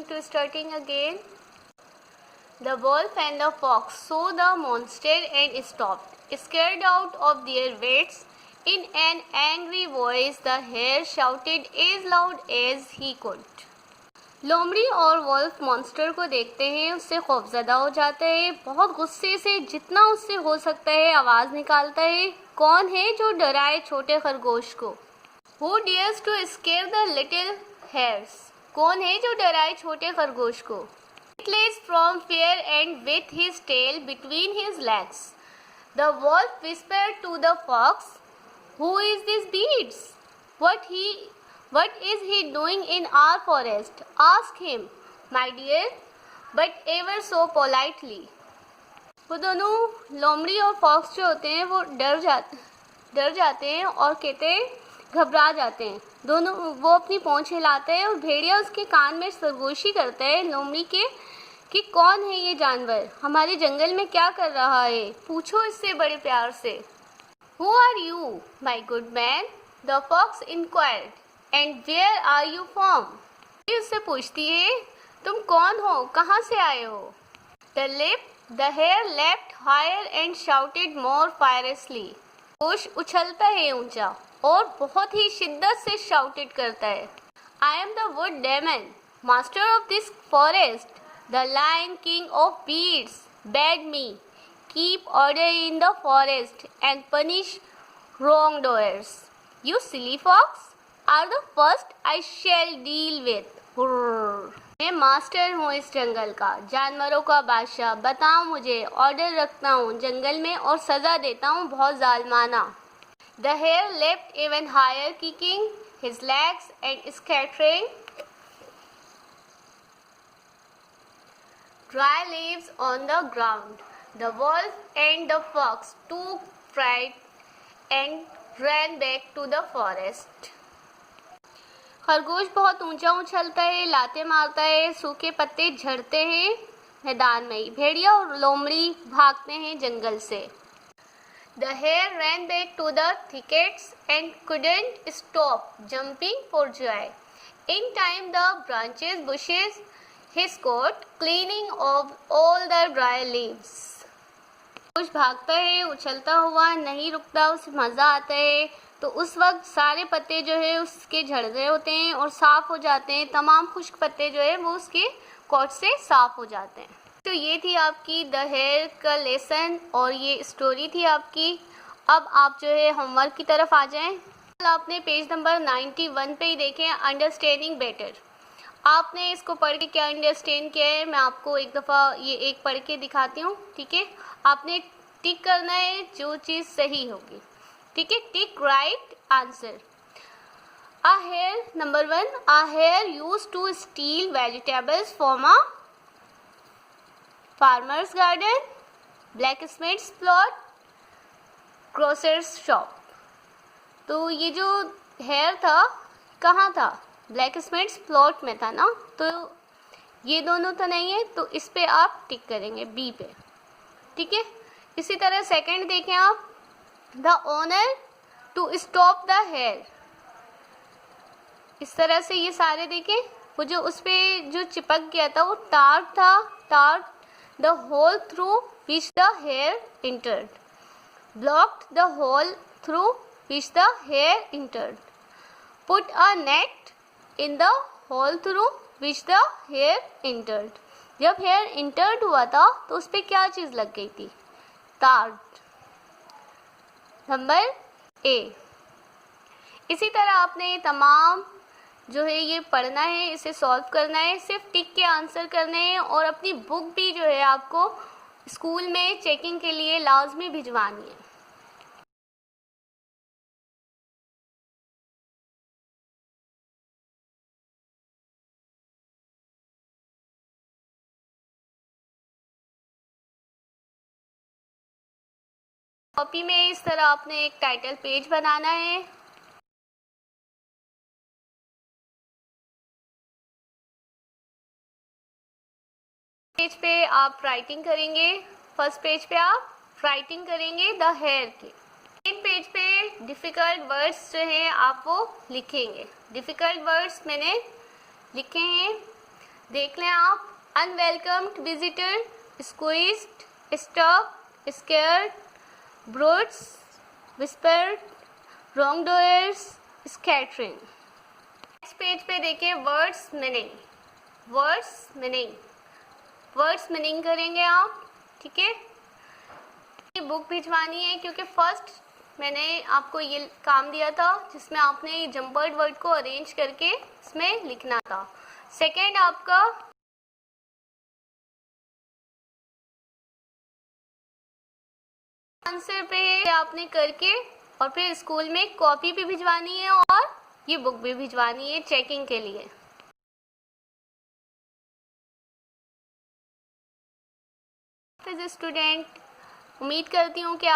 To starting again. The wolf and the fox saw the monster and stopped, scared out of their wits. In an angry voice, the hare shouted as loud as he could. लोमड़ी और wolf monster को देखते हैं, उससे खौफजदा हो जाता है। बहुत गुस्से से जितना उससे हो सकता है आवाज निकालता है। कौन है जो डराए छोटे खरगोश को? Who dares to scare the little hares? कौन है जो डराए छोटे खरगोश को? Breathless from fear and with his tail between his legs, the wolf whispered to the fox, "Who is this beast? What is he doing in our forest? Ask him, my dear, but ever so politely." वो दोनों लोमड़ी और fox जो होते हैं वो डर जाते हैं और कहते हैं, घबरा जाते हैं दोनों। वो अपनी पूंछ हिलाते हैं और भेड़िया उसके कान में सरगोशी करता है लोमड़ी के कि कौन है ये जानवर, हमारे जंगल में क्या कर रहा है, पूछो इससे बड़े प्यार से। Who are you, my good man? The fox inquired. And where are you from? ये उससे पूछती है, तुम कौन हो, कहाँ से आए हो? The hare leapt higher and shouted more fiercely. Ghosh उछलता है ऊंचा और बहुत ही शिद्दत से शाउटेड करता है, I am the wood demon, master of this forest. The lion king of beasts bade me keep order in the forest and punish wrongdoers. You silly fox are the first I shall deal with. मैं master हूँ इस जंगल का, जानवरों का बादशाह। बताओ मुझे, order रखता हूँ जंगल में और सजा देता हूँ बहुत जालमाना। The hare leapt even higher, kicking his legs and scattering dry leaves on the ground. The wolf and the fox took fright and ran back to the forest. खरगोश बहुत ऊंचा उछलता है, लाते मारता है, सूखे पत्ते झड़ते हैं मैदान में। भेड़िया और लोमड़ी भागते हैं जंगल से। The hare ran back to the thickets and couldn't stop jumping for joy. In time the branches bushes his coat, cleaning off all the dry leaves. कुछ भागता है, उछलता हुआ नहीं रुकता, उसे मजा आता है। तो उस वक्त सारे पत्ते जो है उसके झड़ गए होते हैं और साफ हो जाते हैं। तमाम खुश्क पत्ते जो है वो उसके कोट से साफ हो जाते हैं। तो ये थी आपकी द हेयर का लेसन और ये स्टोरी थी आपकी। अब आप जो है होमवर्क की तरफ आ जाएं। आपने पेज नंबर 91 पे ही देखें, अंडरस्टैंडिंग बेटर। आपने इसको पढ़ के क्या अंडरस्टैंड किया है, मैं आपको एक दफ़ा ये एक पढ़ के दिखाती हूँ, ठीक है। आपने टिक करना है जो चीज़ सही होगी, ठीक है। टिक right answer. A hare, number 1, a hare used to steal vegetables from a farmer's garden, blacksmith's plot, grocer's shop. तो ये जो हेयर था कहाँ था? ब्लैकस्मिथ्स प्लॉट में था ना, तो ये दोनों तो नहीं है, तो इस पे आप टिक करेंगे बी पे, ठीक है। इसी तरह सेकंड देखें आप, the owner to stop the hair. इस तरह से ये सारे देखें, वो जो उस पे जो चिपक गया था वो तार था, तार the hole through which the hair entered, blocked the hole through which the hair entered, put a net in the hole through which the hair entered. जब हेयर इंटर्ड हुआ था तो उस पर क्या चीज़ लग गई थी? तार। Number A. इसी तरह आपने तमाम जो है ये पढ़ना है, इसे सॉल्व करना है, सिर्फ टिक के आंसर करने हैं और अपनी बुक भी जो है आपको स्कूल में चेकिंग के लिए लाजमी भिजवानी है। कॉपी में इस तरह आपने एक टाइटल पेज बनाना है। पेज पे आप राइटिंग करेंगे, फर्स्ट पेज पे आप राइटिंग करेंगे द हेयर के। सेकंड पेज पे डिफ़िकल्ट वर्ड्स जो हैं आप वो लिखेंगे। डिफ़िकल्ट वर्ड्स मैंने लिखे हैं देख लें आप। Unwelcomed visitor, squeezed, stuck, scared, brutes, whispered, wrongdoers, scattering. Next page पे देखिए words meaning. Words meaning, words meaning करेंगे आप, ठीक है। ये बुक भिजवानी है क्योंकि फर्स्ट मैंने आपको ये काम दिया था जिसमें आपने जम्पर्ड वर्ड को अरेंज करके इसमें लिखना था। सेकंड आपका आंसर पे आपने करके और फिर स्कूल में कॉपी भी भिजवानी है और ये बुक भी भिजवानी है चेकिंग के लिए। स्टूडेंट, उम्मीद करती हूँ कि